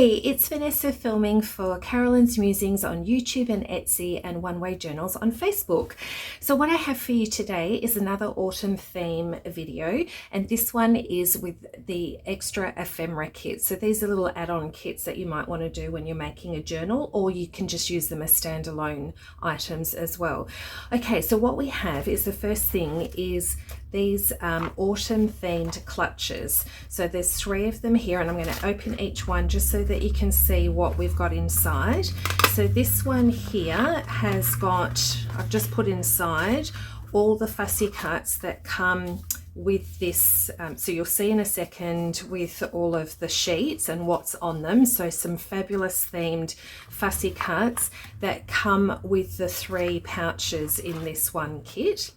Hey, it's Vanessa filming for Carolyn's Musings on YouTube and Etsy and One Way Journals on Facebook. So what I have for you today is another autumn theme video, and this one is with the extra ephemera kit. So these are little add-on kits that you might want to do when you're making a journal, or you can just use them as standalone items as well. Okay, so what we have is the first thing is these autumn themed clutches. So there's 3 of them here, and I'm going to open each one just so that you can see what we've got inside. So this one here has got, I've just put inside all the fussy cuts that come with this, so you'll see in a second with all of the sheets and what's on them. So some fabulous themed fussy cuts that come with the 3 pouches in this one kit.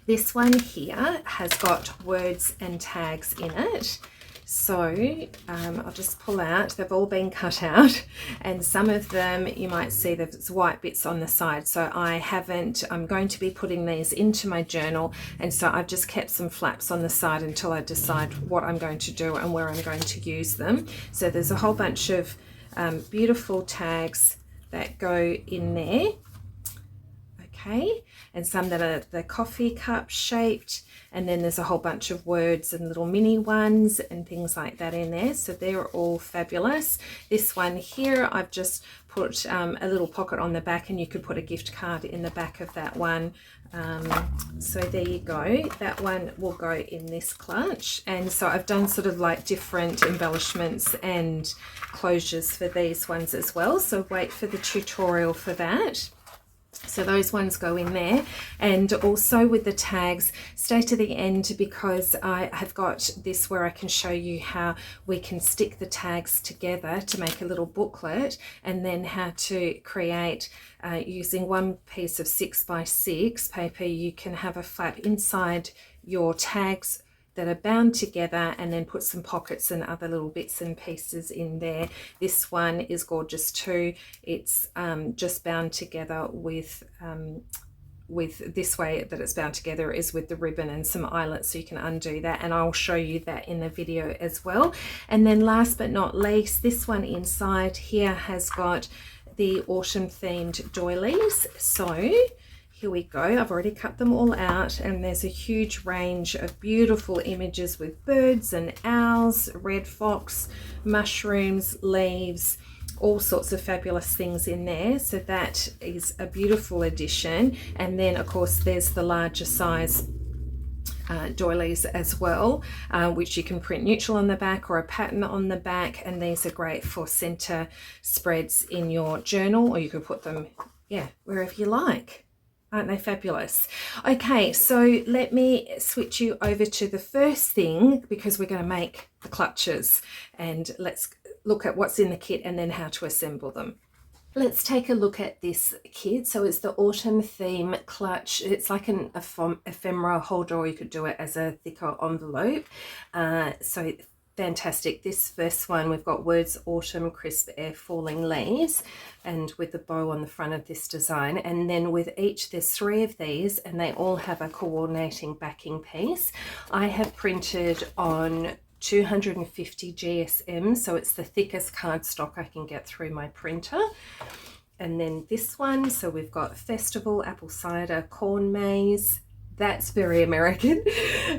This one here has got words and tags in it. So I'll just pull out, they've all been cut out, and some of them you might see there's white bits on the side. So I'm going to be putting these into my journal, and so I've just kept some flaps on the side until I decide what I'm going to do and where I'm going to use them. So there's a whole bunch of beautiful tags that go in there. Okay, and some that are the coffee cup shaped, and then there's a whole bunch of words and little mini ones and things like that in there. So they're all fabulous. This one here, I've just put a little pocket on the back, and you could put a gift card in the back of that one. So there you go, that one will go in this clutch. And so I've done sort of like different embellishments and closures for these ones as well, so wait for the tutorial for that. So those ones go in there, and also with the tags, stay to the end because I have got this where I can show you how we can stick the tags together to make a little booklet, and then how to create using one piece of 6x6 paper. You can have a flap inside your tags that are bound together, and then put some pockets and other little bits and pieces in there. This one is gorgeous too. It's just bound together with this way that it's bound together is with the ribbon and some eyelets, so you can undo that, and I'll show you that in the video as well. And then last but not least, this one inside here has got the autumn themed doilies. So here we go, I've already cut them all out, and there's a huge range of beautiful images with birds and owls, red fox, mushrooms, leaves, all sorts of fabulous things in there. So that is a beautiful addition. And then of course there's the larger size doilies as well, which you can print neutral on the back or a pattern on the back, and these are great for center spreads in your journal, or you could put them, yeah, wherever you like. Aren't they fabulous? Okay, so let me switch you over to the first thing, because we're going to make the clutches, and let's look at what's in the kit and then how to assemble them. Let's take a look at this kit. So it's the autumn theme clutch. It's like an ephemera holder, or you could do it as a thicker envelope. So fantastic. This first one, we've got words autumn, crisp air, falling leaves, and with the bow on the front of this design. And then with each, there's 3 of these, and they all have a coordinating backing piece. I have printed on 250 GSM, so it's the thickest cardstock I can get through my printer. And then this one, so we've got festival, apple cider, corn maze. That's very American.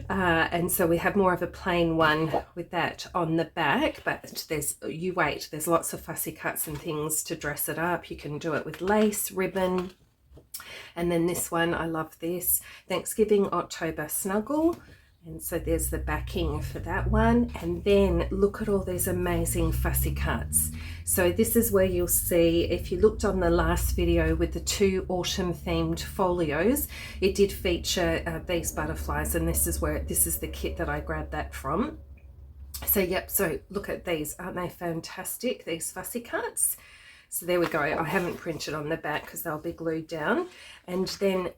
And so we have more of a plain one with that on the back, but there's lots of fussy cuts and things to dress it up. You can do it with lace, ribbon. And then this one, I love this, Thanksgiving October Snuggle. And so there's the backing for that one. And then look at all these amazing fussy cuts. So this is where you'll see, if you looked on the last video with the 2 autumn themed folios, it did feature these butterflies, and this is the kit that I grabbed that from. So yep, so look at these, aren't they fantastic, these fussy cuts? So there we go. I haven't printed on the back because they'll be glued down. And then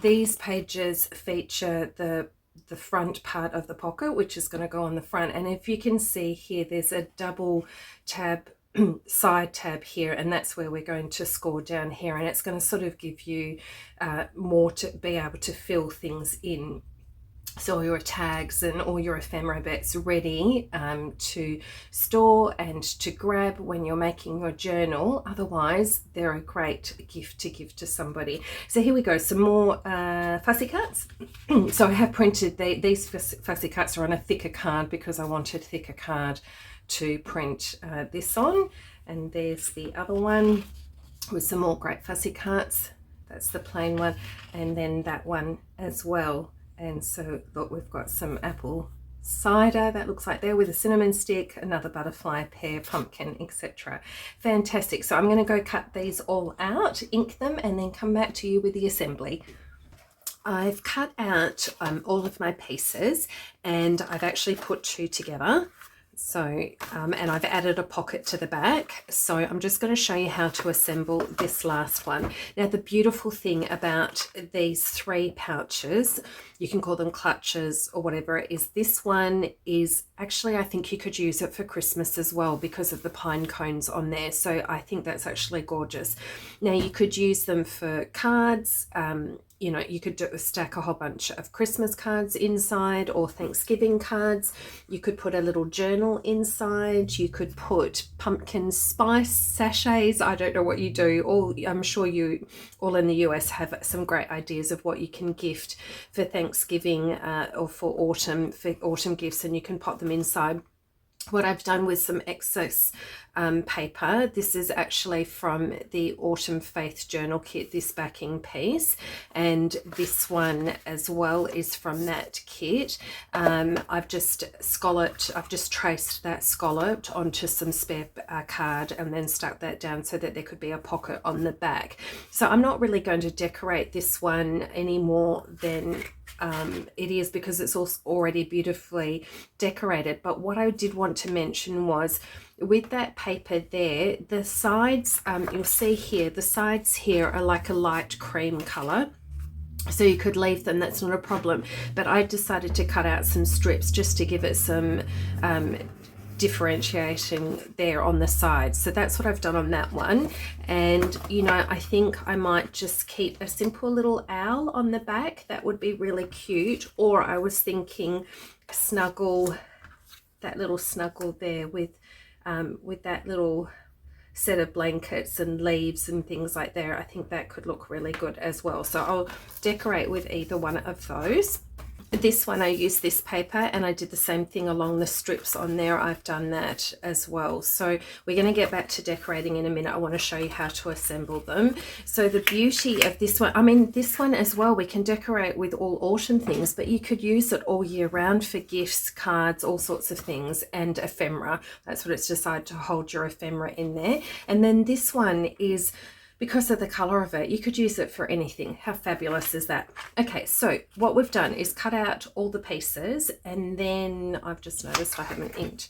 these pages feature the front part of the pocket, which is going to go on the front. And if you can see here, there's a double tab side tab here, and that's where we're going to score down here, and it's going to sort of give you more to be able to fill things in. so all your tags and all your ephemera bits ready to store and to grab when you're making your journal. Otherwise, they're a great gift to give to somebody. So here we go, some more fussy cuts. So I have printed, these fussy cuts are on a thicker card because I wanted thicker card to print this on. And there's the other one with some more great fussy cuts. That's the plain one, and then that one as well. And so look, we've got some apple cider that looks like there with a cinnamon stick, another butterfly, pear, pumpkin, etc. Fantastic. So I'm going to go cut these all out, ink them, and then come back to you with the assembly. I've cut out all of my pieces, and I've actually put two together. So, and I've added a pocket to the back. So I'm just going to show you how to assemble this last one. Now, the beautiful thing about these three pouches, you can call them clutches or whatever, is this one is actually, I think you could use it for Christmas as well because of the pine cones on there. So I think that's actually gorgeous. Now, you could use them for cards. You know, you could stack a whole bunch of Christmas cards inside or Thanksgiving cards. You could put a little journal inside. You could put pumpkin spice sachets. I don't know what you do. I'm sure you all in the US have some great ideas of what you can gift for Thanksgiving or for autumn gifts, and you can pop them inside. What I've done with some excess paper, this is actually from the Autumn Faith Journal Kit, this backing piece, and this one as well is from that kit. I've just traced that scalloped onto some spare card and then stuck that down so that there could be a pocket on the back. So I'm not really going to decorate this one any more than it is because it's also already beautifully decorated. But what I did want to mention was with that paper there, the sides, you'll see here, the sides here are like a light cream color. So you could leave them, that's not a problem. But I decided to cut out some strips just to give it some differentiating there on the sides. So that's what I've done on that one. And you know, I think I might just keep a simple little owl on the back. That would be really cute. Or I was thinking snuggle, that little snuggle there with that little set of blankets and leaves and things like there. I think that could look really good as well. So I'll decorate with either one of those. This one I used this paper and I did the same thing along the strips on there. I've done that as well. So we're going to get back to decorating in a minute. I want to show you how to assemble them. So the beauty of this one, I mean this one as well, we can decorate with all autumn things, but you could use it all year round for gifts, cards, all sorts of things, and ephemera. That's what it's decided to hold your ephemera in there. And then this one is, because of the color of it, you could use it for anything. How fabulous is that? Okay, so what we've done is cut out all the pieces, and then I've just noticed I haven't inked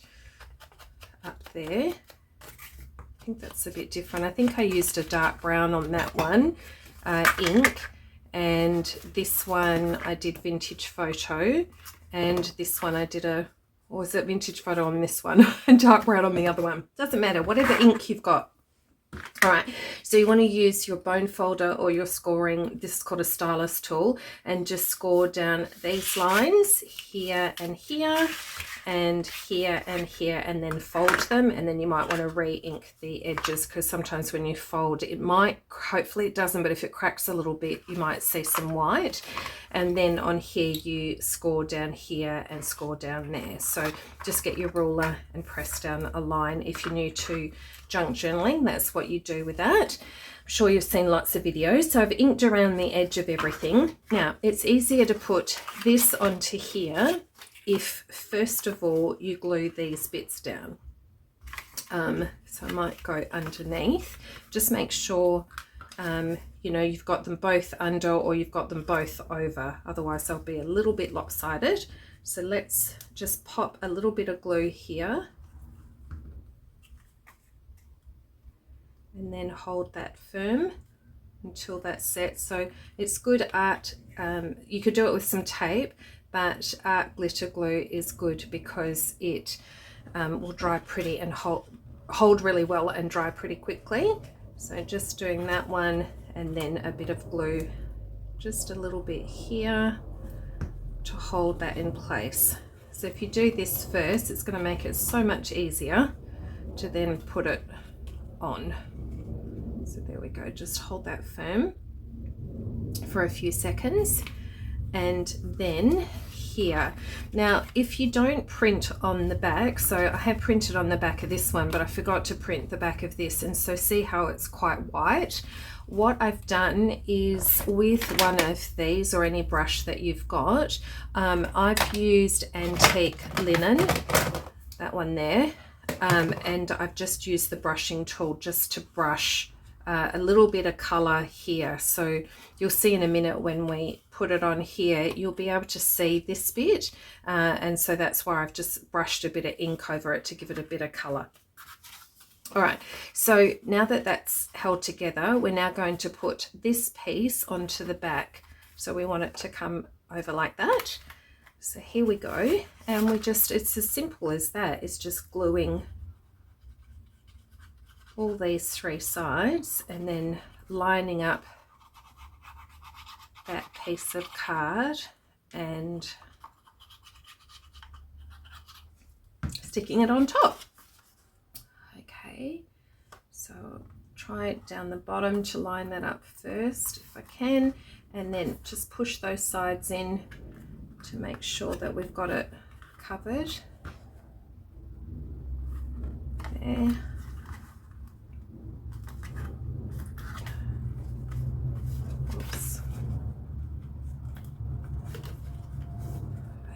up there. I think that's a bit different. I think I used a dark brown on that one, ink, and this one I did vintage photo, and this one I did or was it vintage photo on this one and dark brown on the other one? Doesn't matter, whatever ink you've got. All right, so you want to use your bone folder or your scoring, this is called a stylus tool, and just score down these lines here and here and here and here, and then fold them. And then you might want to re-ink the edges because sometimes when you fold it might, hopefully it doesn't, but if it cracks a little bit you might see some white. And then on here you score down here and score down there. So just get your ruler and press down a line. If you're new to junk journaling, that's what you do with that. I'm sure you've seen lots of videos. So I've inked around the edge of everything. Now it's easier to put this onto here if first of all you glue these bits down. So I might go underneath. Just make sure you know, you've got them both under or you've got them both over, otherwise they'll be a little bit lopsided. So let's just pop a little bit of glue here and then hold that firm until that's set. So it's good art, you could do it with some tape, but art glitter glue is good because it will dry pretty and hold really well and dry pretty quickly. So just doing that one, and then a bit of glue, just a little bit here to hold that in place. So if you do this first, it's going to make it so much easier to then put it on. So there we go, just hold that firm for a few seconds. And then here, now if you don't print on the back, so I have printed on the back of this one, but I forgot to print the back of this, and so see how it's quite white. What I've done is with one of these, or any brush that you've got, I've used antique linen, that one there, and I've just used the brushing tool just to brush a little bit of color here. So you'll see in a minute when we put it on here, you'll be able to see this bit, and so that's why I've just brushed a bit of ink over it to give it a bit of color. All right, so now that that's held together, we're now going to put this piece onto the back. So we want it to come over like that. So here we go, and we just, it's as simple as that. It's just gluing all these three sides and then lining up that piece of card and sticking it on top. Okay, so try it down the bottom to line that up first if I can, and then just push those sides in to make sure that we've got it covered. There. Oops.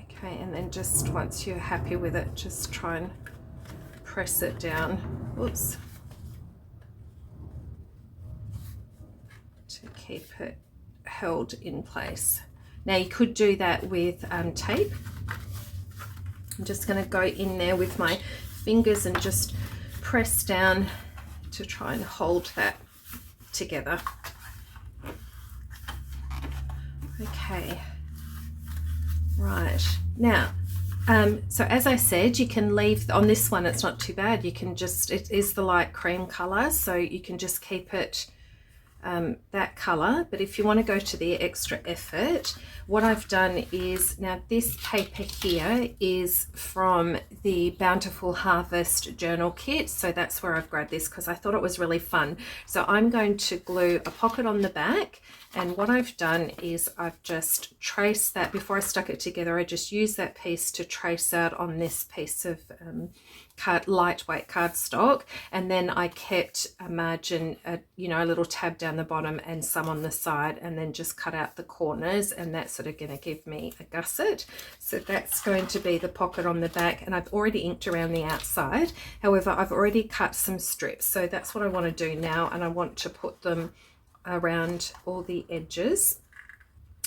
Okay, and then just once you're happy with it, just try and press it down. Oops. To keep it held in place. Now you could do that with tape. I'm just going to go in there with my fingers and just press down to try and hold that together. Okay, right, now so as I said, you can leave on this one, it's not too bad, you can just, it is the light cream color, so you can just keep it that color. But if you want to go to the extra effort, what I've done is, now this paper here is from the Bountiful Harvest journal kit, so that's where I've grabbed this because I thought it was really fun. So I'm going to glue a pocket on the back, and what I've done is I've just traced that. Before I stuck it together, I just used that piece to trace out on this piece of lightweight cardstock, and then I kept a margin, you know, a little tab down the bottom and some on the side, and then just cut out the corners, and that's sort of going to give me a gusset. So that's going to be the pocket on the back, and I've already inked around the outside. However, I've already cut some strips, so that's what I want to do now, and I want to put them around all the edges.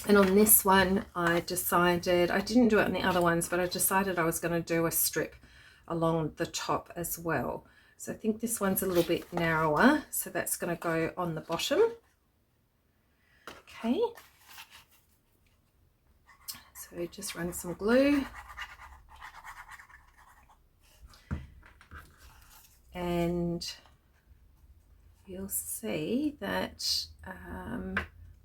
And on this one, I decided, I didn't do it on the other ones, but I decided I was going to do a strip along the top as well. So I think this one's a little bit narrower, so that's going to go on the bottom. Okay, so just run some glue, and you'll see that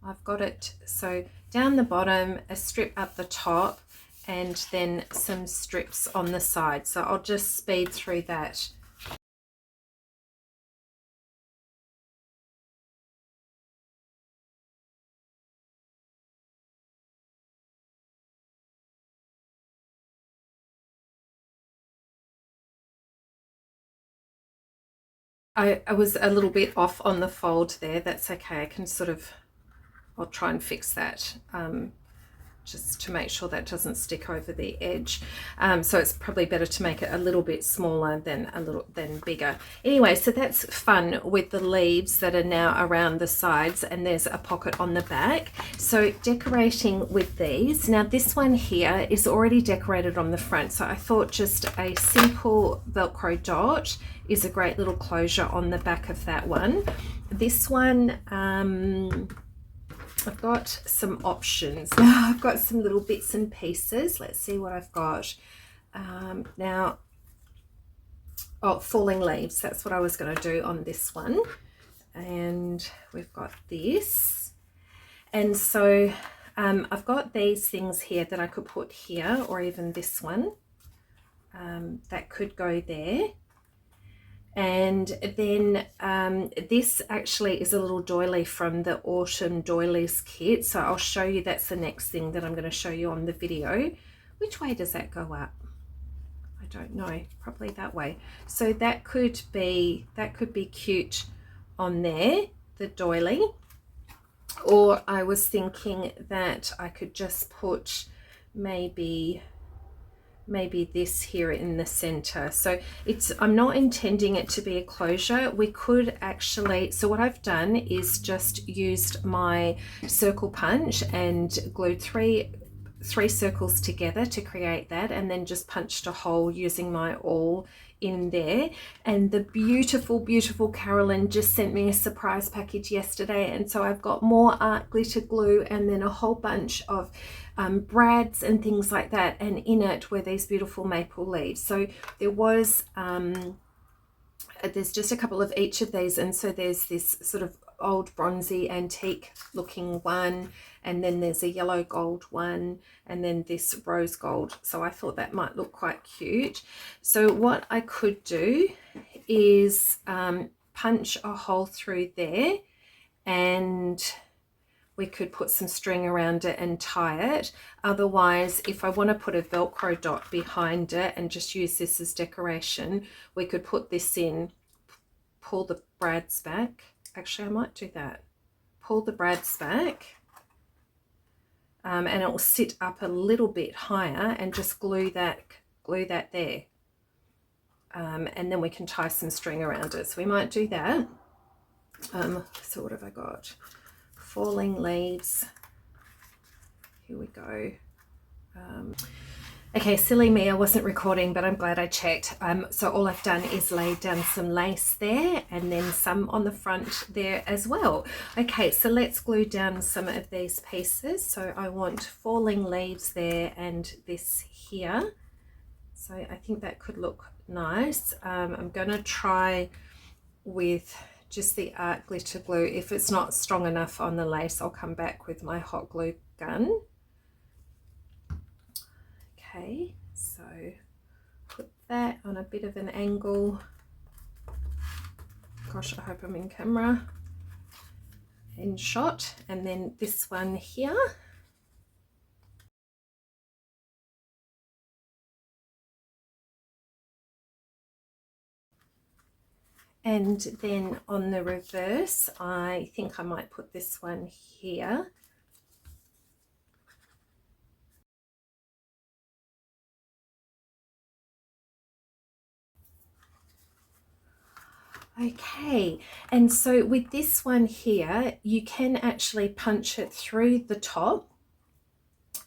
I've got it, so down the bottom, a strip up the top, and then some strips on the side. So I'll just speed through that. I was a little bit off on the fold there. That's okay. I can sort of, I'll try and fix that. Just to make sure that doesn't stick over the edge. So it's probably better to make it a little bit smaller than bigger. Anyway, so that's fun with the leaves that are now around the sides, and there's a pocket on the back. So decorating with these, now this one here is already decorated on the front, so I thought just a simple Velcro dot is a great little closure on the back of that one. This one, I've got some options. I've got some little bits and pieces. Let's see what I've got. Now, falling leaves. That's what I was going to do on this one. And we've got this. And so I've got these things here that I could put here, or even this one that could go there. And then this actually is a little doily from the Autumn Doilies kit, so I'll show you. That's the next thing that I'm going to show you on the video. Which way does that go up? I don't know, probably that way. So that could be cute on there, the doily. Or I was thinking that I could just put maybe this here in the center. So I'm not intending it to be a closure. We could actually, so what I've done is just used my circle punch and glued three circles together to create that, and then just punched a hole using my awl in there. And the beautiful Carolyn just sent me a surprise package yesterday, and so I've got more art glitter glue and then a whole bunch of brads and things like that, and in it were these beautiful maple leaves. So there was there's just a couple of each of these, and so there's this sort of old bronzy antique looking one, and then there's a yellow gold one, and then this rose gold. So I thought that might look quite cute. So what I could do is punch a hole through there, and we could put some string around it and tie it. Otherwise, if I want to put a Velcro dot behind it and just use this as decoration, we could put this in, pull the brads back. Actually, I might do that. Pull the brads back, and it will sit up a little bit higher, and just glue that there. And then we can tie some string around it. So we might do that. So what have I got? Falling leaves. Here we go. Okay, silly me, I wasn't recording, but I'm glad I checked. So all I've done is laid down some lace there, and then some on the front there as well. Okay, so let's glue down some of these pieces. So I want falling leaves there and this here. So I think that could look nice. I'm gonna try with just the art glitter glue. If it's not strong enough on the lace, I'll come back with my hot glue gun. Okay, so put that on a bit of an angle. Gosh, I hope I'm in camera, in shot. And then this one here. And then on the reverse, I think I might put this one here. Okay, and so with this one here, you can actually punch it through the top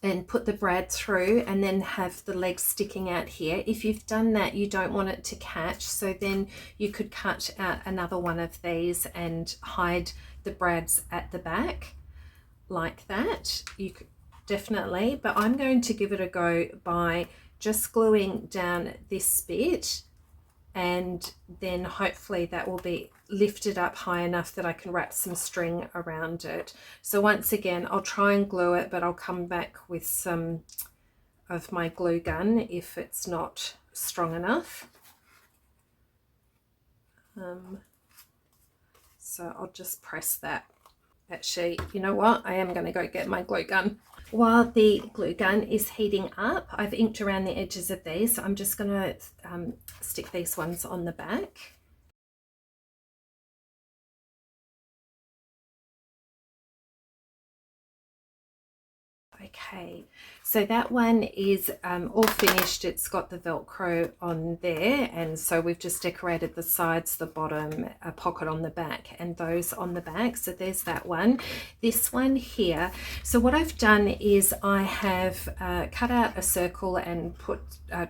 and put the brad through, and then have the legs sticking out here. If you've done that, you don't want it to catch, so then you could cut out another one of these and hide the brads at the back like that. You could definitely, but I'm going to give it a go by just gluing down this bit, and then hopefully that will be lifted up high enough that I can wrap some string around it. So once again, I'll try and glue it, but I'll come back with some of my glue gun if it's not strong enough. So I'll just press that. Actually, you know what? I am going to go get my glue gun. While the glue gun is heating up, I've inked around the edges of these, so I'm just going to stick these ones on the back. Okay, so that one is all finished. It's got the Velcro on there, and so we've just decorated the sides, the bottom, a pocket on the back, and those on the back. So there's that one. This one here, so what I've done is I have cut out a circle and put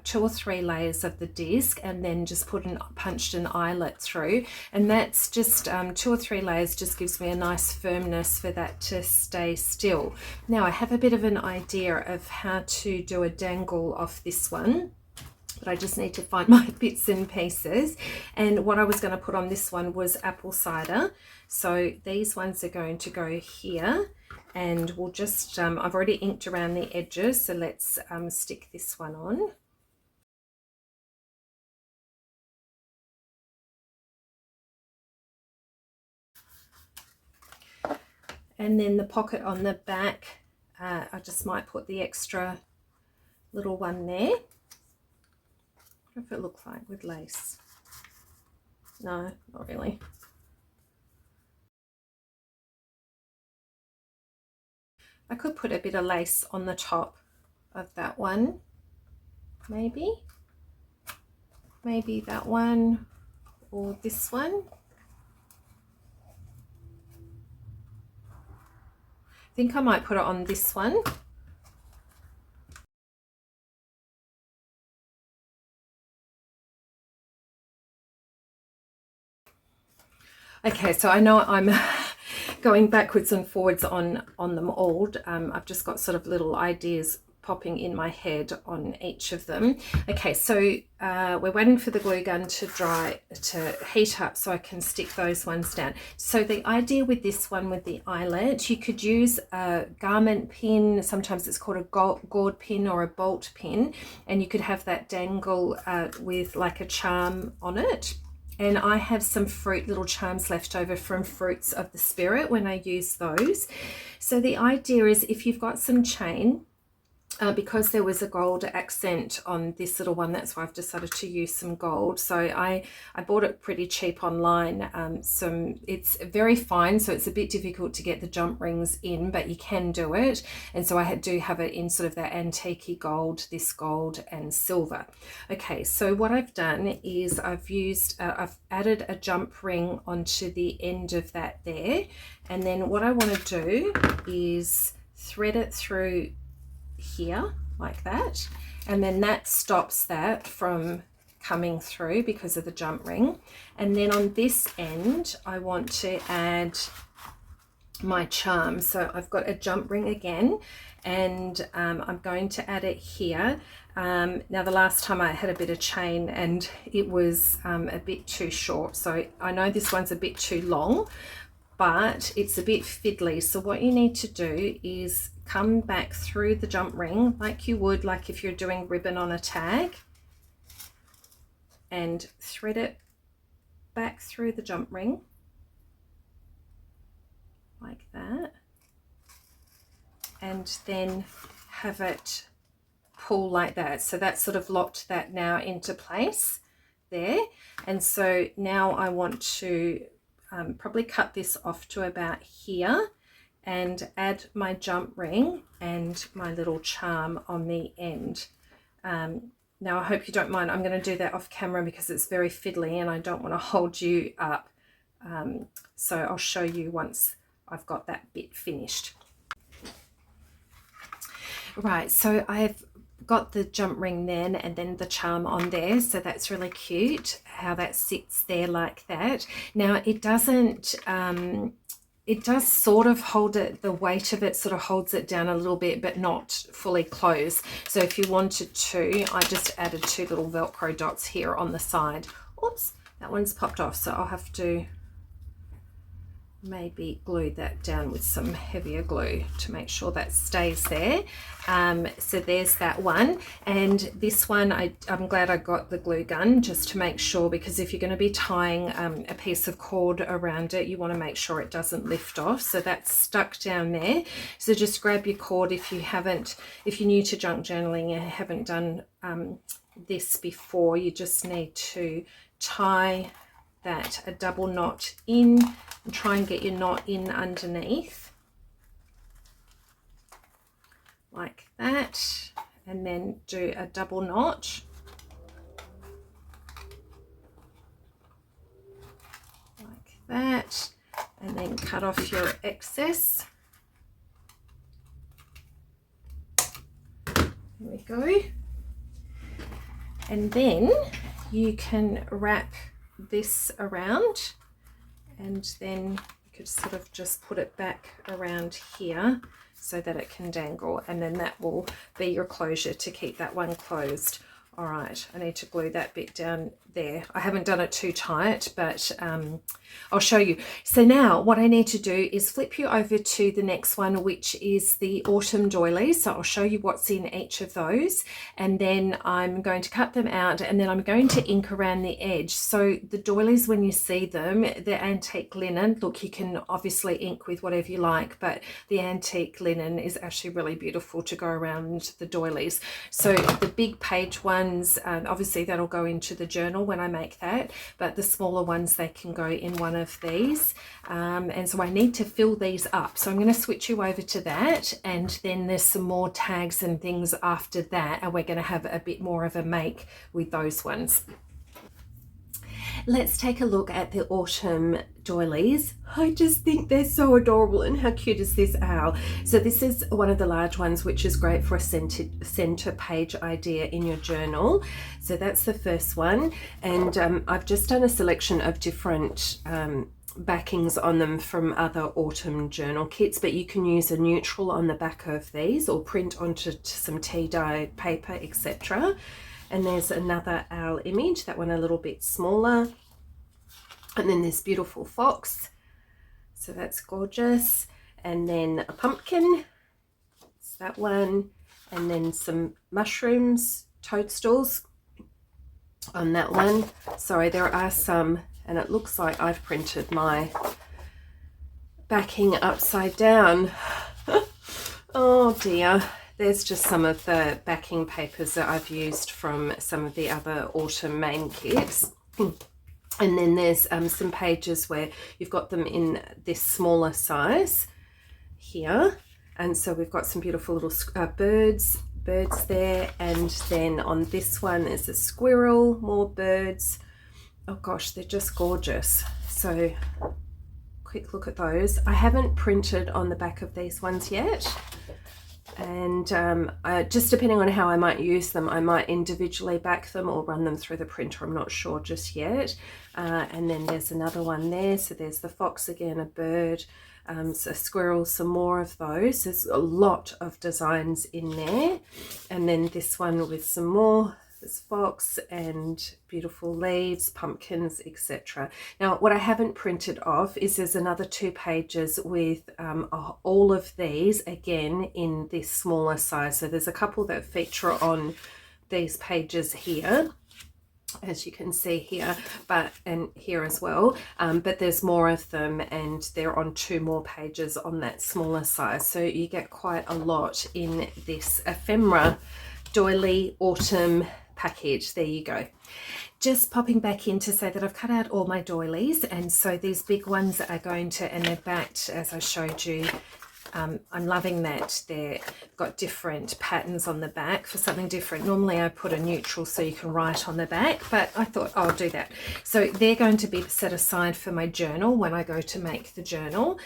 2 or 3 layers of the disc, and then just punched an eyelet through, and that's just 2 or 3 layers just gives me a nice firmness for that to stay still. Now I have a bit of an idea of how to do a dangle off this one, but I just need to find my bits and pieces. And what I was going to put on this one was apple cider, so these ones are going to go here, and we'll just, I've already inked around the edges, so let's stick this one on. And then the pocket on the back, I just might put the extra little one there. What if it looks like with lace? No, not really. I could put a bit of lace on the top of that one, maybe that one or this one. I think I might put it on this one. Okay, so I know I'm going backwards and forwards on them all. I've just got sort of little ideas popping in my head on each of them. Okay, so we're waiting for the glue gun to dry, to heat up, so I can stick those ones down. So the idea with this one, with the eyelet, you could use a garment pin, sometimes it's called a gourd pin or a bolt pin, and you could have that dangle with like a charm on it. And I have some little charms left over from Fruits of the Spirit when I use those. So the idea is, if you've got some chain, because there was a gold accent on this little one, that's why I've decided to use some gold. So I bought it pretty cheap online. It's very fine, so it's a bit difficult to get the jump rings in, but you can do it. And so I do have it in sort of that antique gold, this gold and silver. Okay, so what I've done is I've added a jump ring onto the end of that there. And then what I want to do is thread it through here like that, and then that stops that from coming through because of the jump ring. And then on this end I want to add my charm, so I've got a jump ring again, and I'm going to add it here. Now the last time I had a bit of chain and it was a bit too short, so I know this one's a bit too long, but it's a bit fiddly. So what you need to do is come back through the jump ring like you would, like if you're doing ribbon on a tag, and thread it back through the jump ring like that, and then have it pull like that. So that sort of locked that now into place there. And so now I want to probably cut this off to about here and add my jump ring and my little charm on the end. Now I hope you don't mind, I'm going to do that off camera because it's very fiddly and I don't want to hold you up. So I'll show you once I've got that bit finished. Right, so I've got the jump ring then and then the charm on there, so that's really cute how that sits there like that. Now it doesn't it does sort of hold it, the weight of it sort of holds it down a little bit, but not fully closed. So if you wanted to, I just added 2 little Velcro dots here on the side. Oops, that one's popped off, so I'll have to maybe glue that down with some heavier glue to make sure that stays there. So there's that one, and this one I'm glad I got the glue gun just to make sure, because if you're going to be tying a piece of cord around it, you want to make sure it doesn't lift off. So that's stuck down there. So just grab your cord if you're new to junk journaling and haven't done this before. You just need to tie that a double knot in and try and get your knot in underneath like that, and then do a double knot like that, and then cut off your excess. There we go. And then you can wrap this around, and then you could sort of just put it back around here so that it can dangle, and then that will be your closure to keep that one closed. All right, I need to glue that bit down there. I haven't done it too tight, but I'll show you. So now what I need to do is flip you over to the next one, which is the Autumn Doilies. So I'll show you what's in each of those, and then I'm going to cut them out, and then I'm going to ink around the edge. So the doilies, when you see them, they're antique linen. Look, you can obviously ink with whatever you like, but the antique linen is actually really beautiful to go around the doilies. So the big page ones, obviously that'll go into the journal when I make that, but the smaller ones, they can go in one of these. And so I need to fill these up. So I'm going to switch you over to that, and then there's some more tags and things after that, and we're going to have a bit more of a make with those ones. Let's take a look at the Autumn Doilies. I just think they're so adorable, and how cute is this owl? So this is one of the large ones, which is great for a center page idea in your journal. So that's the first one, and I've just done a selection of different backings on them from other autumn journal kits, but you can use a neutral on the back of these or print onto some tea dye paper, etc. And there's another owl image, that one a little bit smaller. And then this beautiful fox, so that's gorgeous. And then a pumpkin, it's that one. And then some mushrooms, toadstools on that one. Sorry, there are some, and it looks like I've printed my backing upside down. Oh dear. There's just some of the backing papers that I've used from some of the other autumn main kits. And then there's some pages where you've got them in this smaller size here. And so we've got some beautiful little birds there. And then on this one, there's a squirrel, more birds. Oh gosh, they're just gorgeous. So quick look at those. I haven't printed on the back of these ones yet. And just depending on how I might use them, I might individually back them or run them through the printer. I'm not sure just yet. And then there's another one there. So there's the fox again, a bird, a squirrel, some more of those. There's a lot of designs in there. And then this one with some more. There's fox and beautiful leaves, pumpkins, etc. Now, what I haven't printed off is there's another 2 pages with all of these again in this smaller size. So there's a couple that feature on these pages here, as you can see here, and here as well, but there's more of them, and they're on 2 more pages on that smaller size. So you get quite a lot in this ephemera doily autumn package. There you go. Just popping back in to say that I've cut out all my doilies, and so these big ones are going to, and they're backed as I showed you. I'm loving that they've got different patterns on the back for something different. Normally I put a neutral so you can write on the back, but I thought I'll do that. So they're going to be set aside for my journal when I go to make the journal.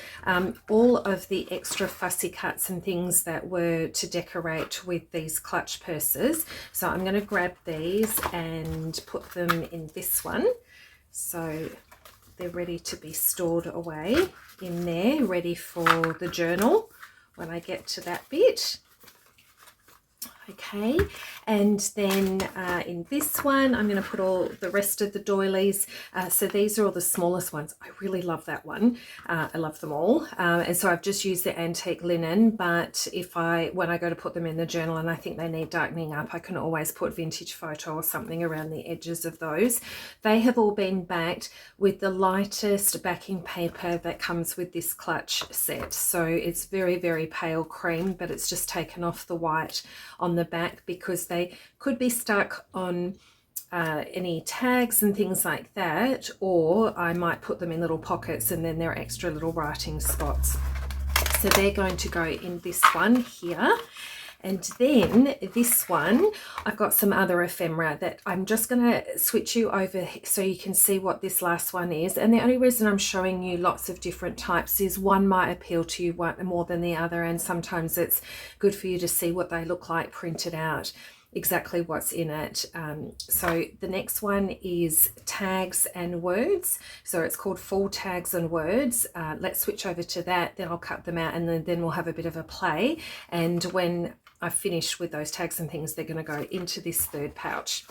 All of the extra fussy cuts and things that were to decorate with these clutch purses. So I'm going to grab these and put them in this one. So they're ready to be stored away in there, ready for the journal when I get to that bit. Okay, and then in this one I'm going to put all the rest of the doilies. So these are all the smallest ones. I really love that one. I love them all, and so I've just used the antique linen, but when I go to put them in the journal and I think they need darkening up, I can always put vintage photo or something around the edges of those. They have all been backed with the lightest backing paper that comes with this clutch set. So it's very, very pale cream, but it's just taken off the white on the back because they could be stuck on any tags and things like that, or I might put them in little pockets and then there are extra little writing spots. So they're going to go in this one here. And then this one, I've got some other ephemera that I'm just going to switch you over so you can see what this last one is. And the only reason I'm showing you lots of different types is one might appeal to you more than the other, and sometimes it's good for you to see what they look like printed out. exactly what's in it. So the next one is tags and words. So it's called full tags and words. Let's switch over to that, then I'll cut them out, and then we'll have a bit of a play. And when I finish with those tags and things, they're going to go into this third pouch.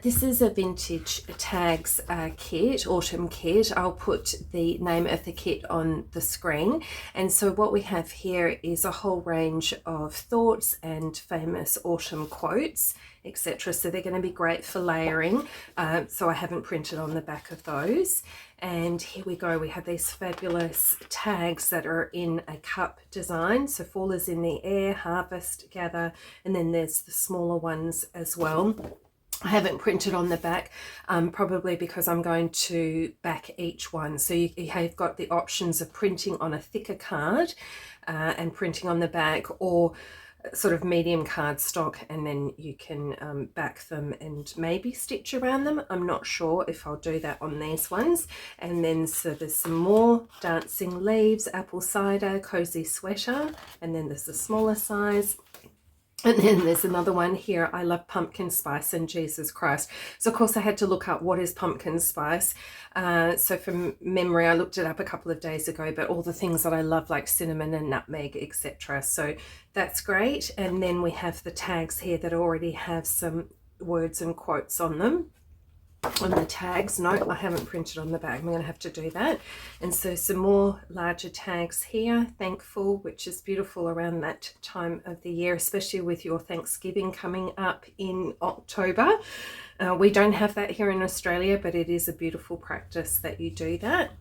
This is a vintage tags kit, autumn kit. I'll put the name of the kit on the screen. And so what we have here is a whole range of thoughts and famous autumn quotes, etc. So they're going to be great for layering. So I haven't printed on the back of those. And here we go, we have these fabulous tags that are in a cup design. So fall is in the air, harvest, gather, and then there's the smaller ones as well. I haven't printed on the back, probably because I'm going to back each one. So you have got the options of printing on a thicker card and printing on the back, or sort of medium cardstock, and then you can back them and maybe stitch around them. I'm not sure if I'll do that on these ones. And then so there's some more dancing leaves, apple cider, cozy sweater, and then there's the smaller size. And then there's another one here, I love pumpkin spice and Jesus Christ. So of course I had to look up what is pumpkin spice. So from memory, I looked it up a couple of days ago, but all the things that I love, like cinnamon and nutmeg, etc. So that's great. And then we have the tags here that already have some words and quotes on them. On the tags, no, I haven't printed on the back. I'm going to have to do that. And so some more larger tags here, thankful, which is beautiful around that time of the year, especially with your Thanksgiving coming up in October. We don't have that here in Australia, but it is a beautiful practice that you do that.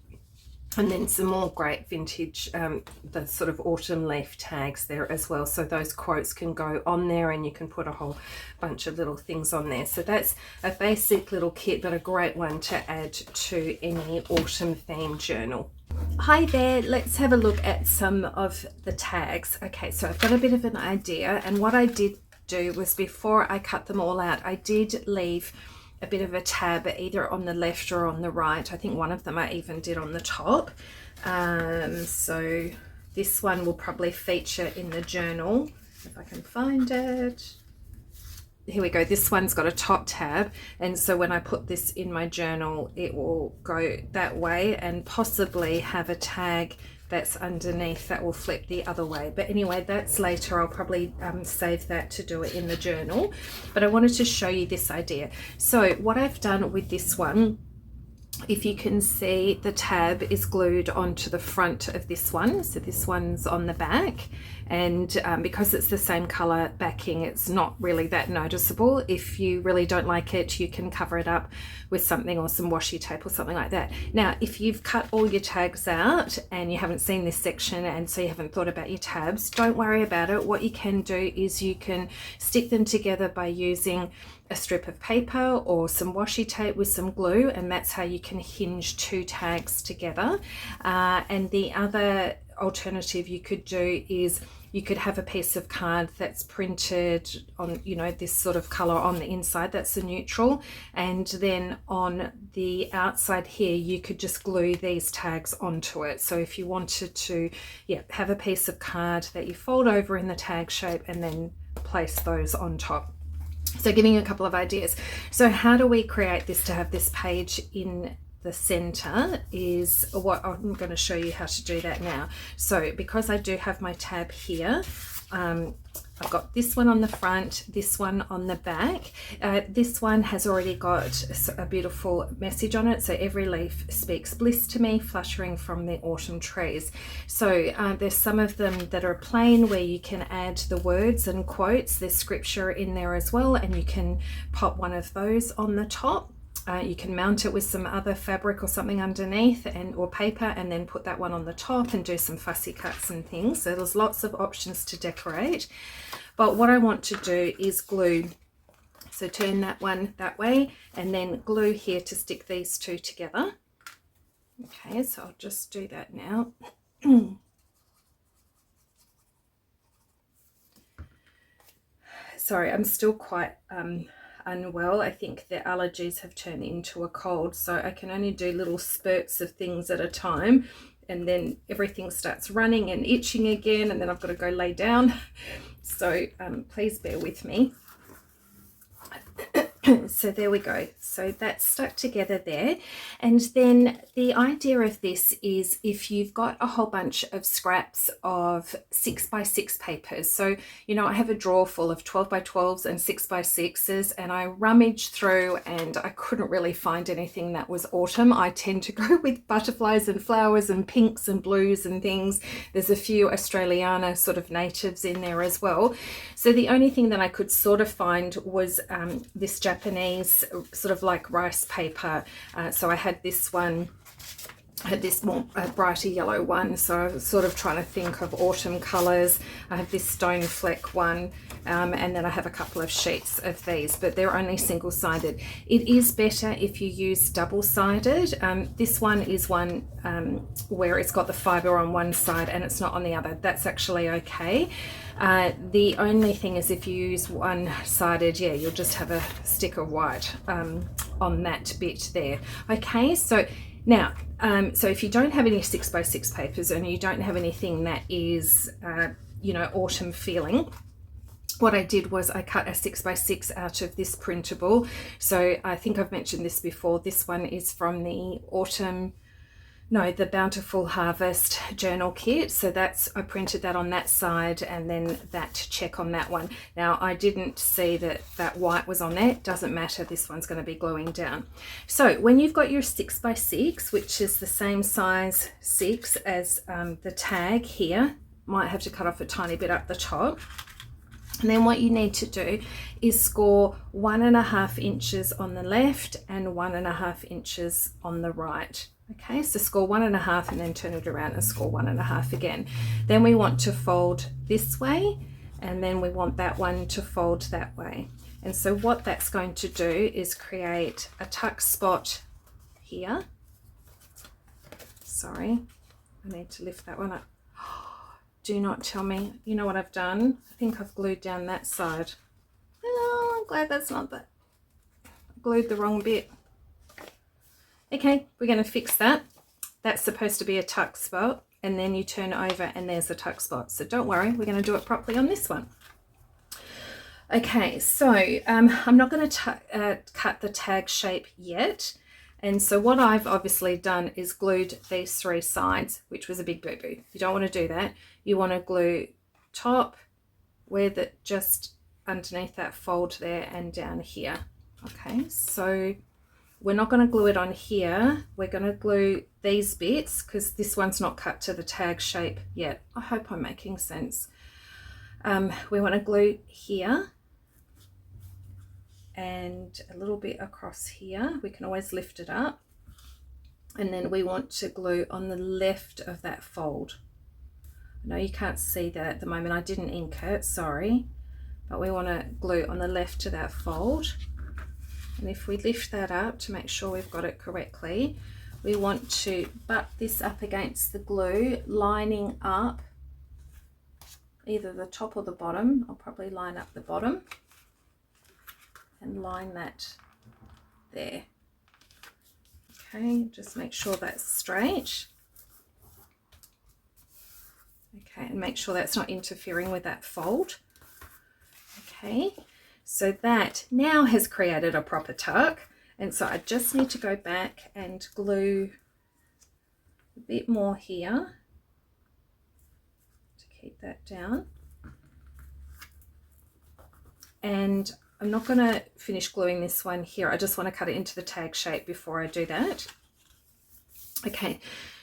And then some more great vintage, the sort of autumn leaf tags there as well. So those quotes can go on there, and you can put a whole bunch of little things on there. So that's a basic little kit, but a great one to add to any autumn themed journal. Hi there, let's have a look at some of the tags. Okay, so I've got a bit of an idea, and what I did do was, before I cut them all out, I did leave a bit of a tab either on the left or on the right. I think one of them I even did on the top. So this one will probably feature in the journal if I can find it. Here we go, this one's got a top tab, and so when I put this in my journal it will go that way, and possibly have a tag that's underneath that will flip the other way. But anyway, that's later. I'll probably save that to do it in the journal, but I wanted to show you this idea. So what I've done with this one, if you can see, the tab is glued onto the front of this one. So this one's on the back, and because it's the same color backing, it's not really that noticeable. If you really don't like it, you can cover it up with something, or some washi tape or something like that. Now, if you've cut all your tags out and you haven't seen this section, and so you haven't thought about your tabs, don't worry about it. What you can do is you can stick them together by using a strip of paper or some washi tape with some glue, and that's how you can hinge two tags together. And the other alternative you could do is you could have a piece of card that's printed on, you know, this sort of color on the inside, that's the neutral, and then on the outside here you could just glue these tags onto it. So if you wanted to, yeah, have a piece of card that you fold over in the tag shape and then place those on top. So giving you a couple of ideas. So how do we create this to have this page in the center is what I'm going to show you how to do that now. So because I do have my tab here, I've got this one on the front, this one on the back. This one has already got a beautiful message on it. So every leaf speaks bliss to me, fluttering from the autumn trees. So there's some of them that are plain where you can add the words and quotes. There's scripture in there as well, and you can pop one of those on the top. You can mount it with some other fabric or something underneath, or paper, and then put that one on the top and do some fussy cuts and things. So there's lots of options to decorate. But what I want to do is glue. So turn that one that way, and then glue here to stick these two together. Okay, so I'll just do that now. Sorry, I'm still quite unwell. I think the allergies have turned into a cold, so I can only do little spurts of things at a time, and then everything starts running and itching again, and then I've got to go lay down. So please bear with me. So there we go. So that's stuck together there. And then the idea of this is if you've got a whole bunch of scraps of 6x6 papers. So, you know, I have a drawer full of 12x12s and 6x6s, and I rummaged through and I couldn't really find anything that was autumn. I tend to go with butterflies and flowers and pinks and blues and things. There's a few Australiana sort of natives in there as well. So the only thing that I could sort of find was this Japanese sort of like rice paper. So I had this one, I had this more brighter yellow one, so I was sort of trying to think of autumn colours. I have this stone fleck one, and then I have a couple of sheets of these, but they're only single-sided. It is better if you use double-sided. This one is one where it's got the fibre on one side and it's not on the other. That's actually okay. The only thing is if you use one-sided, yeah, you'll just have a stick of white on that bit there. Okay, so now, so if you don't have any 6x6 papers and you don't have anything that is, you know, autumn feeling, what I did was I cut a 6x6 out of this printable. So I think I've mentioned this before. This one is from the the Bountiful Harvest journal kit. So that's, I printed that on that side and then that check on that one. Now I didn't see that that white was on there. Doesn't matter, this one's going to be gluing down. So when you've got your 6x6, which is the same size 6 as the tag here, might have to cut off a tiny bit up the top. And then what you need to do is score 1.5 inches on the left and 1.5 inches on the right. Okay, so score 1.5 and then turn it around and score 1.5 again. Then we want to fold this way, and then we want that one to fold that way. And so what that's going to do is create a tuck spot here. Sorry, I need to lift that one up. Do not tell me, you know what I've done? I think I've glued down that side. Oh, I'm glad that's not that. I glued the wrong bit. Okay, we're going to fix that. That's supposed to be a tuck spot, and then you turn over and there's a tuck spot. So don't worry, we're going to do it properly on this one. Okay, so I'm not going to cut the tag shape yet. And so what I've obviously done is glued these 3 sides, which was a big boo-boo. You don't want to do that. You want to glue top, where that just underneath that fold there, and down here. Okay, so we're not going to glue it on here. We're going to glue these bits because this one's not cut to the tag shape yet. I hope I'm making sense. We want to glue here and a little bit across here. We can always lift it up. And then we want to glue on the left of that fold. I know you can't see that at the moment. I didn't ink it, sorry. But we want to glue on the left to that fold. And if we lift that up to make sure we've got it correctly, we want to butt this up against the glue, lining up either the top or the bottom. I'll probably line up the bottom and line that there. Okay, just make sure that's straight. Okay, and make sure that's not interfering with that fold. Okay. So that now has created a proper tuck, and so I just need to go back and glue a bit more here to keep that down. And I'm not going to finish gluing this one here. I just want to cut it into the tag shape before I do that. Okay,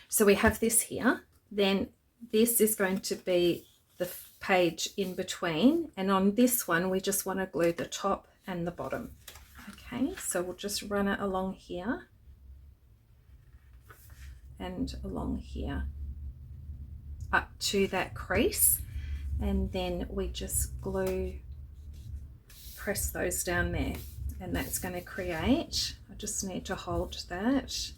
so we have this here. Then this is going to be the page in between, and on this one we just want to glue the top and the bottom. Okay, so we'll just run it along here and along here up to that crease, and then we just press those down there, and that's going to create, I just need to hold that.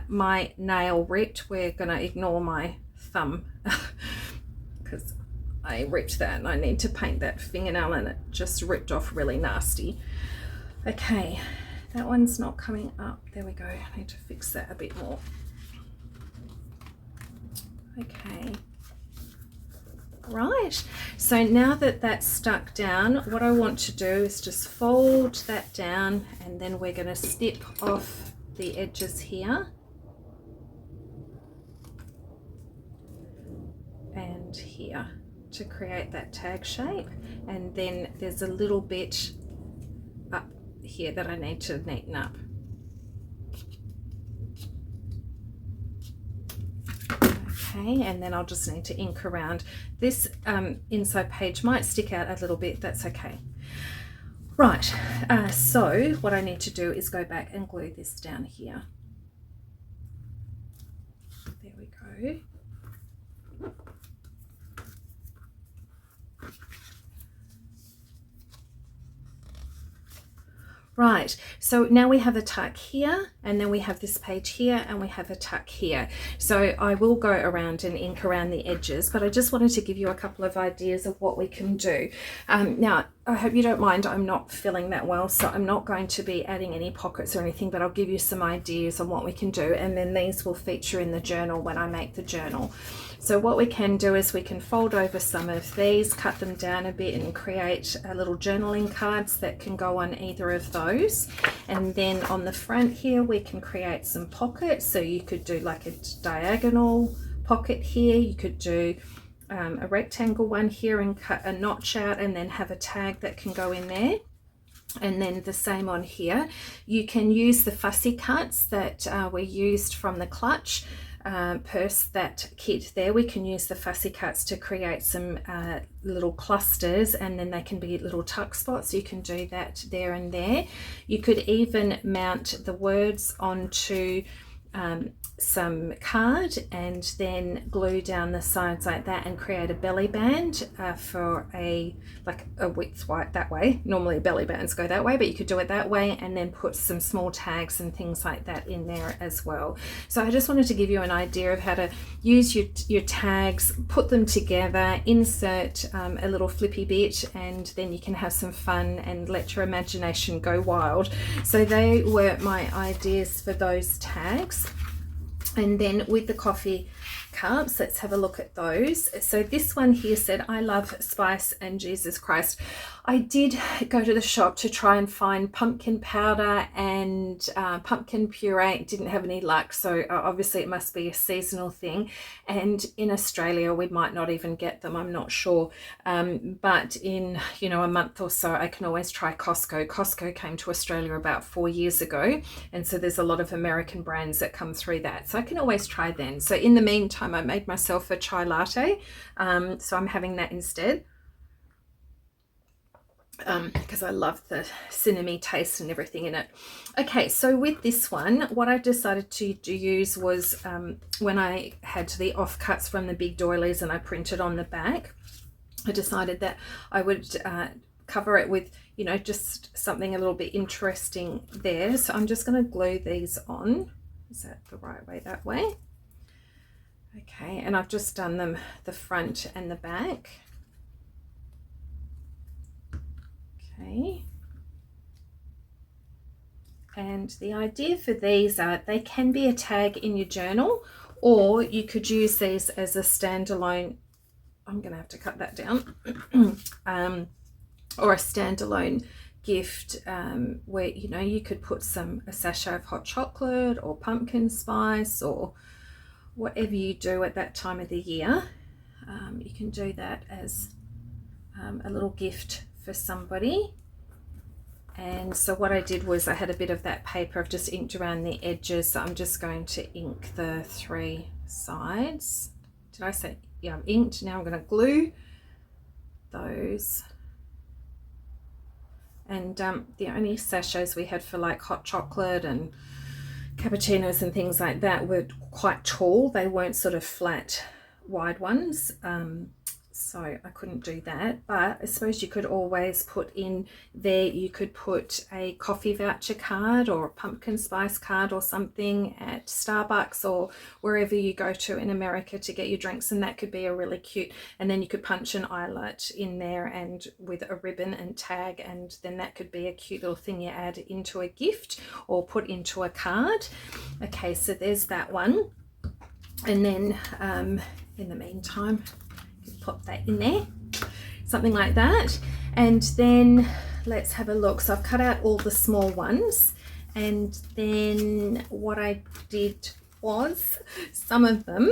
My nail ripped. We're going to ignore my thumb because I ripped that and I need to paint that fingernail, and it just ripped off really nasty. Okay, that one's not coming up. There we go. I need to fix that a bit more. Okay. Right, so now that that's stuck down, what I want to do is just fold that down, and then we're going to snip off the edges here and here to create that tag shape. And then there's a little bit up here that I need to neaten up. Okay, and then I'll just need to ink around. This inside page might stick out a little bit, that's okay. Right, so what I need to do is go back and glue this down here. There we go. Right, so now we have a tuck here, and then we have this page here, and we have a tuck here. So I will go around and ink around the edges, but I just wanted to give you a couple of ideas of what we can do. Now, I hope you don't mind, I'm not filling that well, so I'm not going to be adding any pockets or anything, but I'll give you some ideas on what we can do, and then these will feature in the journal when I make the journal. So what we can do is we can fold over some of these, cut them down a bit, and create little journaling cards that can go on either of those. And then on the front here we can create some pockets, so you could do like a diagonal pocket here, you could do a rectangle one here and cut a notch out and then have a tag that can go in there. And then the same on here. You can use the fussy cuts that were used from the clutch purse, that kit there. We can use the fussy cuts to create some little clusters, and then they can be little tuck spots. You can do that there and there. You could even mount the words onto some card and then glue down the sides like that and create a belly band for a width white that way. Normally belly bands go that way, but you could do it that way, and then put some small tags and things like that in there as well. So I just wanted to give you an idea of how to use your tags, put them together, insert a little flippy bit, and then you can have some fun and let your imagination go wild. So they were my ideas for those tags. And then with the coffee cups, let's have a look at those. So this one here said, I love spice and Jesus Christ. I did go to the shop to try and find pumpkin powder and pumpkin puree. Didn't have any luck, so obviously it must be a seasonal thing, and in Australia we might not even get them, I'm not sure, but in a month or so I can always try Costco. Costco came to Australia about 4 years ago, and so there's a lot of American brands that come through that, so I can always try then. So in the meantime I made myself a chai latte, so I'm having that instead. Because I love the cinnamon taste and everything in it. Okay, so with this one, what I decided to use was when I had the offcuts from the big doilies and I printed on the back, I decided that I would cover it with, just something a little bit interesting there. So I'm just going to glue these on. Is that the right way? That way? Okay, and I've just done them the front and the back. Okay, and the idea for these are they can be a tag in your journal, or you could use these as a standalone, I'm gonna have to cut that down, or a standalone gift where you could put a sachet of hot chocolate or pumpkin spice or whatever you do at that time of the year. You can do that as a little gift for somebody. And so what I did was I had a bit of that paper, I've just inked around the edges, so I'm just going to ink the 3 sides. Did I say, yeah, I'm inked. Now I'm going to glue those. And the only sachets we had for like hot chocolate and cappuccinos and things like that were quite tall. They weren't sort of flat wide ones, so I couldn't do that. But I suppose you could always put in there, you could put a coffee voucher card or a pumpkin spice card or something at Starbucks or wherever you go to in America to get your drinks, and that could be a really cute, and then you could punch an eyelet in there and with a ribbon and tag, and then that could be a cute little thing you add into a gift or put into a card. Okay, so there's that one. And then in the meantime, pop that in there, something like that. And then let's have a look. So I've cut out all the small ones, and then what I did was, some of them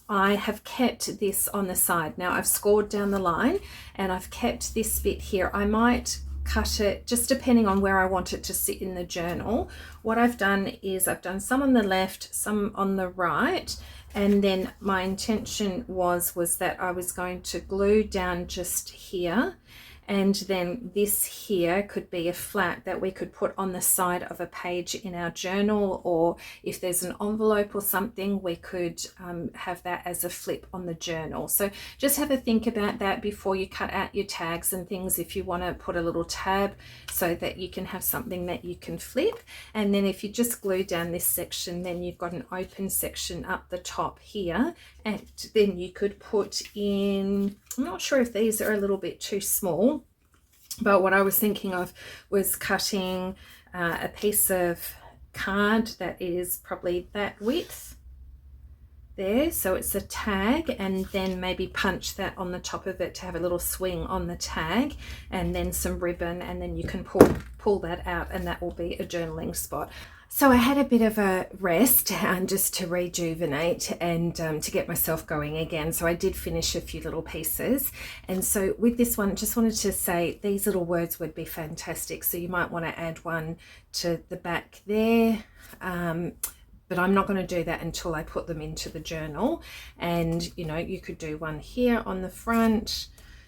I have kept this on the side. Now I've scored down the line and I've kept this bit here. I might cut it just depending on where I want it to sit in the journal. What I've done is I've done some on the left, some on the right, and then my intention was that I was going to glue down just here, and then this here could be a flap that we could put on the side of a page in our journal, or if there's an envelope or something, we could have that as a flip on the journal. So just have a think about that before you cut out your tags and things, if you want to put a little tab so that you can have something that you can flip. And then if you just glue down this section, then you've got an open section up the top here, and then you could put in, I'm not sure if these are a little bit too small, but what I was thinking of was cutting a piece of card that is probably that width there, so it's a tag, and then maybe punch that on the top of it to have a little swing on the tag, and then some ribbon, and then you can pull that out, and that will be a journaling spot. So I had a bit of a rest just to rejuvenate and to get myself going again. So I did finish a few little pieces. And so with this one, just wanted to say these little words would be fantastic. So you might want to add one to the back there. But I'm not going to do that until I put them into the journal. And, you know, you could do one here on the front.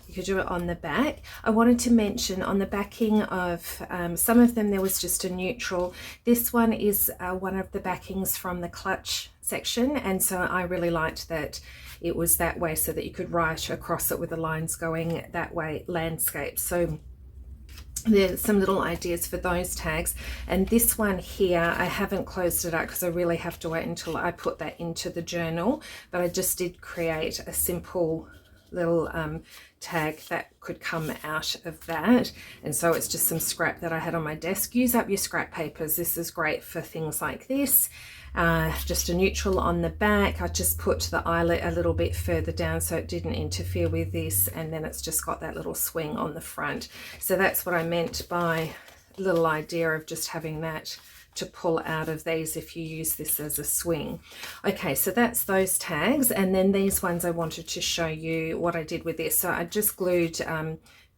You could do it on the back. I wanted to mention on the backing of some of them, there was just a neutral. This one is one of the backings from the clutch section. And so I really liked that it was that way, so that you could write across it with the lines going that way, landscape. So there's some little ideas for those tags. And this one here, I haven't closed it up because I really have to wait until I put that into the journal. But I just did create a simple little tag that could come out of that. And so it's just some scrap that I had on my desk. Use up your scrap papers. This is great for things like this. Just a neutral on the back. I just put the eyelet a little bit further down so it didn't interfere with this, and then it's just got that little swing on the front. So that's what I meant by little idea of just having that to pull out of these if you use this as a swing. Okay, so that's those tags. And then these ones, I wanted to show you what I did with this. So I just glued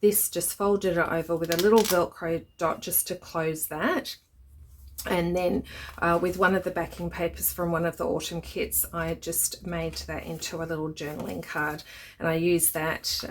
this, just folded it over with a little Velcro dot just to close that. And then with one of the backing papers from one of the autumn kits, I just made that into a little journaling card, and I used that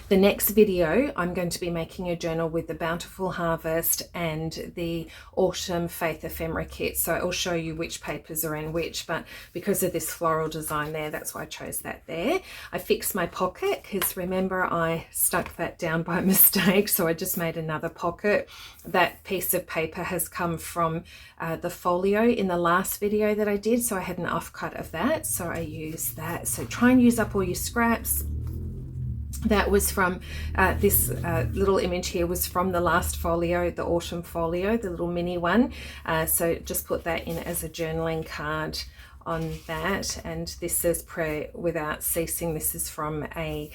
the next video I'm going to be making a journal with the Bountiful Harvest and the Autumn Faith Ephemera kit, so I'll show you which papers are in which, but because of this floral design there, that's why I chose that there. I fixed my pocket because remember I stuck that down by mistake, so I just made another pocket. That piece of paper has come from the folio in the last video that I did, so I had an offcut of that, so I used that. So try and use up all your scraps. That was from this little image here was from the last folio, the autumn folio, the little mini one. So just put that in as a journaling card on that. And this says Pray Without Ceasing. This is from a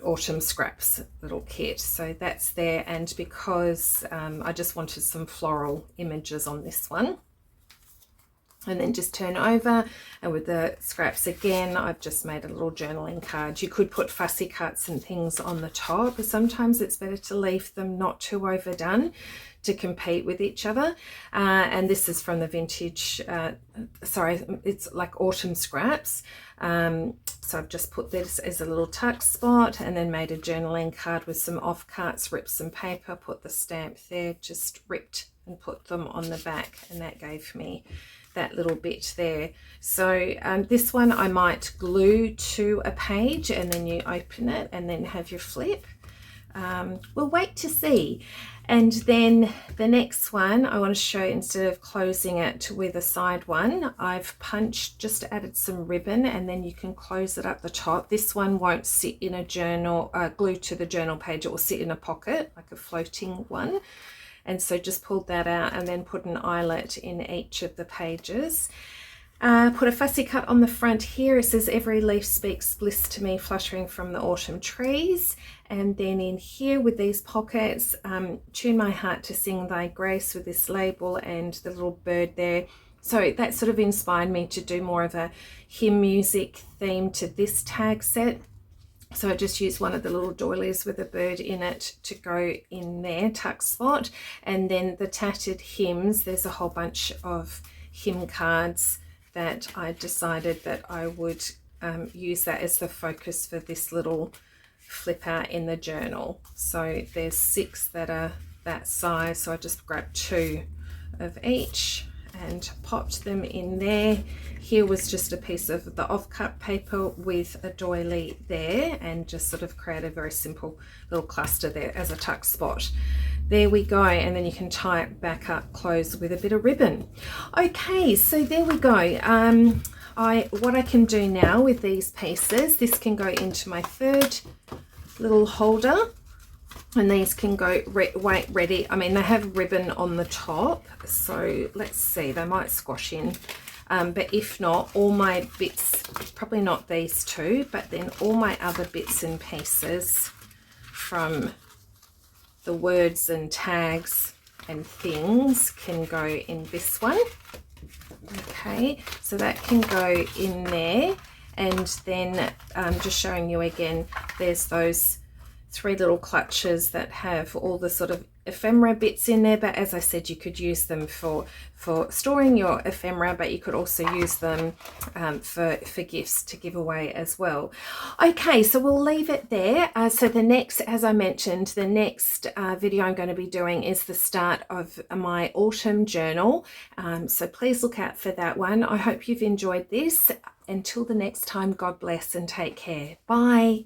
autumn scraps little kit. So that's there. And because I just wanted some floral images on this one. And then just turn over, and with the scraps again, I've just made a little journaling card. You could put fussy cuts and things on the top, but sometimes it's better to leave them not too overdone to compete with each other. And this is from the vintage, it's like autumn scraps. So I've just put this as a little tuck spot, and then made a journaling card with some offcuts, ripped some paper, put the stamp there, just ripped and put them on the back, and that gave me that little bit there. So this one I might glue to a page, and then you open it and then have your flip. We'll wait to see. And then the next one I want to show, instead of closing it with a side one, I've just added some ribbon, and then you can close it up the top. This one won't sit in a journal, glued to the journal page. It will sit in a pocket, like a floating one. And so just pulled that out and then put an eyelet in each of the pages. Put a fussy cut on the front here. It says every leaf speaks bliss to me, fluttering from the autumn trees. And then in here with these pockets, tune my heart to sing thy grace with this label and the little bird there. So that sort of inspired me to do more of a hymn music theme to this tag set. So I just used one of the little doilies with a bird in it to go in there, tuck spot. And then the tattered hymns, there's a whole bunch of hymn cards that I decided that I would use that as the focus for this little flip out in the journal. So there's 6 that are that size, so I just grabbed 2 of each and popped them in there. Here was just a piece of the off-cut paper with a doily there, and just sort of create a very simple little cluster there as a tuck spot. There we go, and then you can tie it back up close with a bit of ribbon. Okay, so there we go. What I can do now with these pieces, this can go into my third little holder, and these can go wait ready. I mean, they have ribbon on the top, so let's see, they might squash in. But if not, all my bits, probably not these 2, but then all my other bits and pieces from the words and tags and things can go in this one. Okay, so that can go in there. And then just showing you again, there's those 3 little clutches that have all the sort of ephemera bits in there, but as I said, you could use them for storing your ephemera, but you could also use them for gifts to give away as well. Okay, so we'll leave it there. So the next, as I mentioned, the next video I'm going to be doing is the start of my autumn journal. So please look out for that one. I hope you've enjoyed this. Until the next time, God bless and take care. Bye.